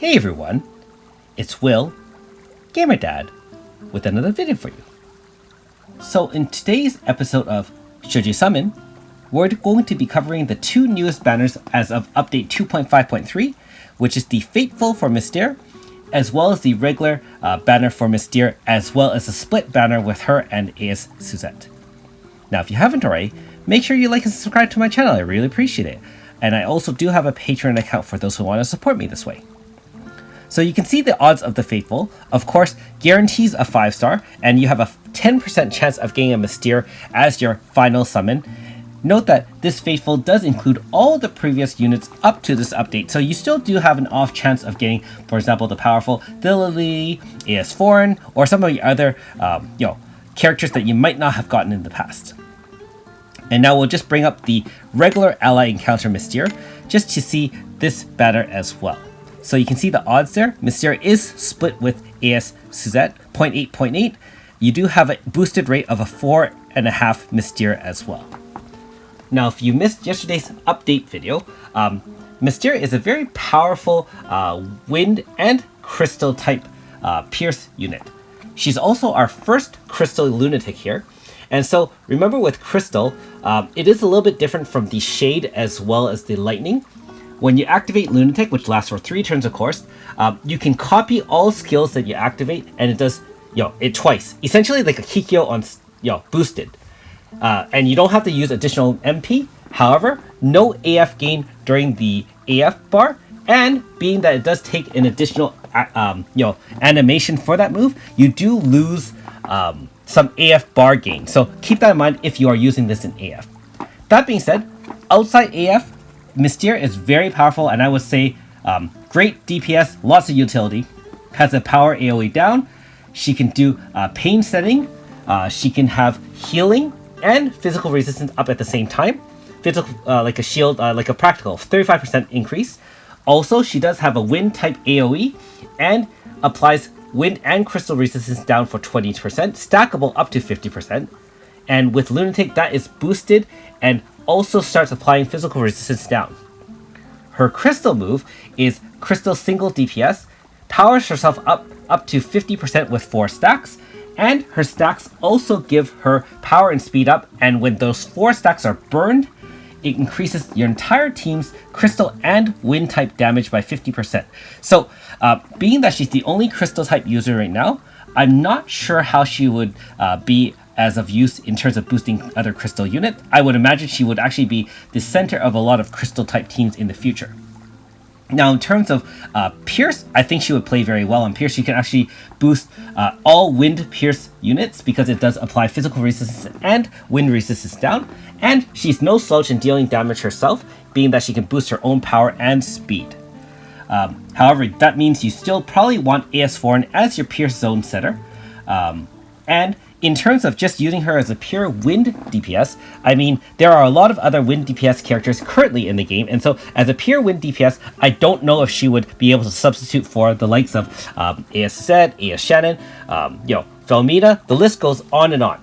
Hey everyone, it's Will, Gamer Dad, with another video for you. So in today's episode of Should You Summon, we're going to be covering the two newest banners as of update 2.5.3, which is the Fateful for Mistrare, as well as the regular banner for Mistrare, as well as a split banner with her and AS Suzette. Now if you haven't already, make sure you like and subscribe to my channel, I really appreciate it. And I also do have a Patreon account for those who want to support me this way. So you can see the odds of the Fateful, of course, guarantees a 5-star, and you have a 10% chance of getting a Mistrare as your final summon. Note that this Fateful does include all the previous units up to this update, so you still do have an off chance of getting, for example, the powerful Lily, AS Foreign, or some of the other characters that you might not have gotten in the past. And now we'll just bring up the regular ally encounter Mistrare, just to see this banner as well. So you can see the odds there. Mistrare is split with AS Suzette, 0.8.8. You do have a boosted rate of a 4.5 Mistrare as well. Now, if you missed yesterday's update video, Mistrare is a very powerful wind and crystal type pierce unit. She's also our first crystal lunatic here. And so remember with crystal, it is a little bit different from the shade as well as the lightning. When you activate Lunatic, which lasts for 3 turns of course, you can copy all skills that you activate, and it does it twice. Essentially like a Kikyo on boosted. And you don't have to use additional MP. However, no AF gain during the AF bar, and being that it does take an additional animation for that move, you do lose some AF bar gain. So keep that in mind if you are using this in AF. That being said, outside AF, Mistrare is very powerful, and I would say great DPS, lots of utility. Has a power AoE down. She can do pain setting. She can have healing and physical resistance up at the same time. Physical, like a shield, like a practical 35% increase. Also, she does have a wind type AoE and applies wind and crystal resistance down for 20%, stackable up to 50%. And with Lunatic, that is boosted and also starts applying physical resistance down. Her crystal move is crystal single DPS, powers herself up to 50% with 4 stacks, and her stacks also give her power and speed up, and when those 4 stacks are burned, it increases your entire team's crystal and wind type damage by 50%. So being that she's the only crystal type user right now, I'm not sure how she would be as of use in terms of boosting other crystal units. I would imagine she would actually be the center of a lot of crystal type teams in the future. Now in terms of Pierce, I think she would play very well on Pierce. You can actually boost all wind Pierce units because it does apply physical resistance and wind resistance down. And she's no slouch in dealing damage herself, being that she can boost her own power and speed. However, that means you still probably want AS Foreign as your Pierce zone setter. And in terms of just using her as a pure wind DPS, I mean, there are a lot of other wind DPS characters currently in the game, and so as a pure wind DPS, I don't know if she would be able to substitute for the likes of AS Suzette, AS Shannon, Felmina, the list goes on and on.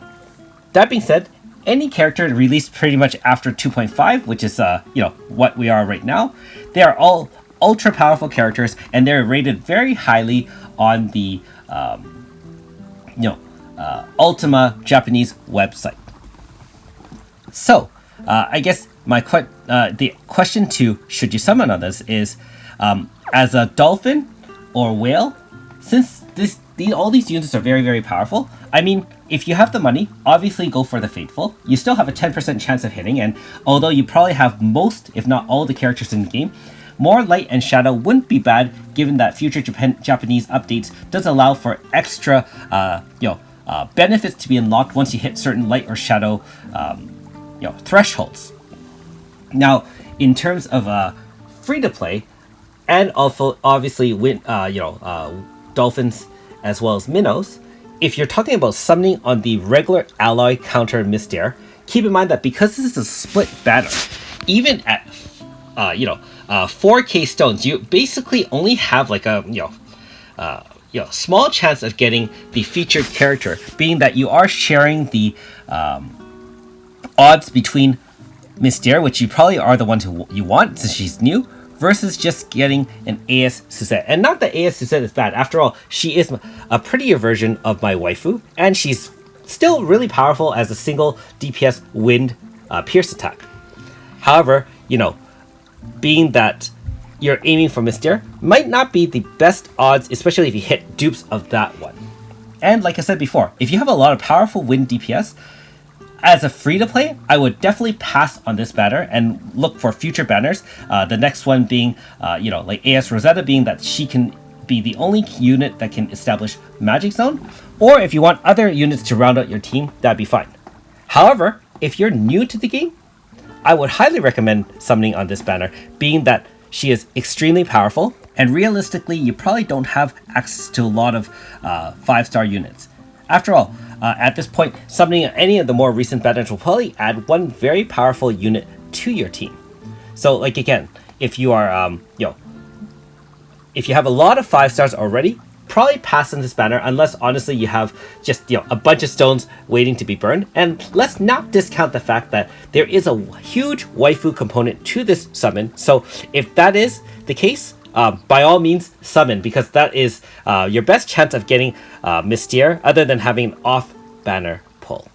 That being said, any character released pretty much after 2.5, which is what we are right now, they are all ultra powerful characters, and they're rated very highly on the Ultima Japanese website. So, I guess the question to should you summon on this is, as a dolphin or whale, since all these units are very, very powerful, I mean, if you have the money, obviously go for the Fateful. You still have a 10% chance of hitting, and although you probably have most, if not all, the characters in the game, more light and shadow wouldn't be bad, given that future Japanese updates does allow for extra, benefits to be unlocked once you hit certain light or shadow, thresholds. Now, in terms of free to play, and also obviously dolphins as well as minnows, if you're talking about summoning on the regular ally counter Mistrare, keep in mind that because this is a split banner, even at 4k stones, you basically only have like a small chance of getting the featured character, being that you are sharing the odds between Mistrare, which you probably are the one you want since she's new, versus just getting an AS Suzette. And not that AS Suzette is bad. After all, she is a prettier version of my waifu, and she's still really powerful as a single DPS wind pierce attack. However, being that you're aiming for Mistrare might not be the best odds, especially if you hit dupes of that one. And like I said before, if you have a lot of powerful wind DPS, as a free-to-play, I would definitely pass on this banner and look for future banners. The next one being, like AS Rosetta, being that she can be the only unit that can establish Magic Zone. Or if you want other units to round out your team, that'd be fine. However, if you're new to the game, I would highly recommend summoning on this banner, being that she is extremely powerful, and realistically, you probably don't have access to a lot of 5-star units. After all, at this point, summoning any of the more recent banners will probably add one very powerful unit to your team. So, like again, if you are, if you have a lot of 5 stars already, probably pass on this banner unless honestly you have just a bunch of stones waiting to be burned. And let's not discount the fact that there is a huge waifu component to this summon. So if that is the case, by all means summon, because that is your best chance of getting Mistrare other than having an off banner pull.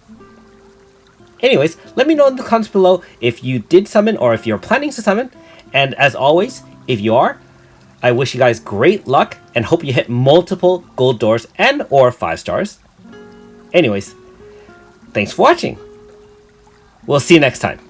Anyways, let me know in the comments below if you did summon or if you're planning to summon. And as always, if you are, I wish you guys great luck and hope you hit multiple gold doors and or 5 stars. Anyways, thanks for watching. We'll see you next time.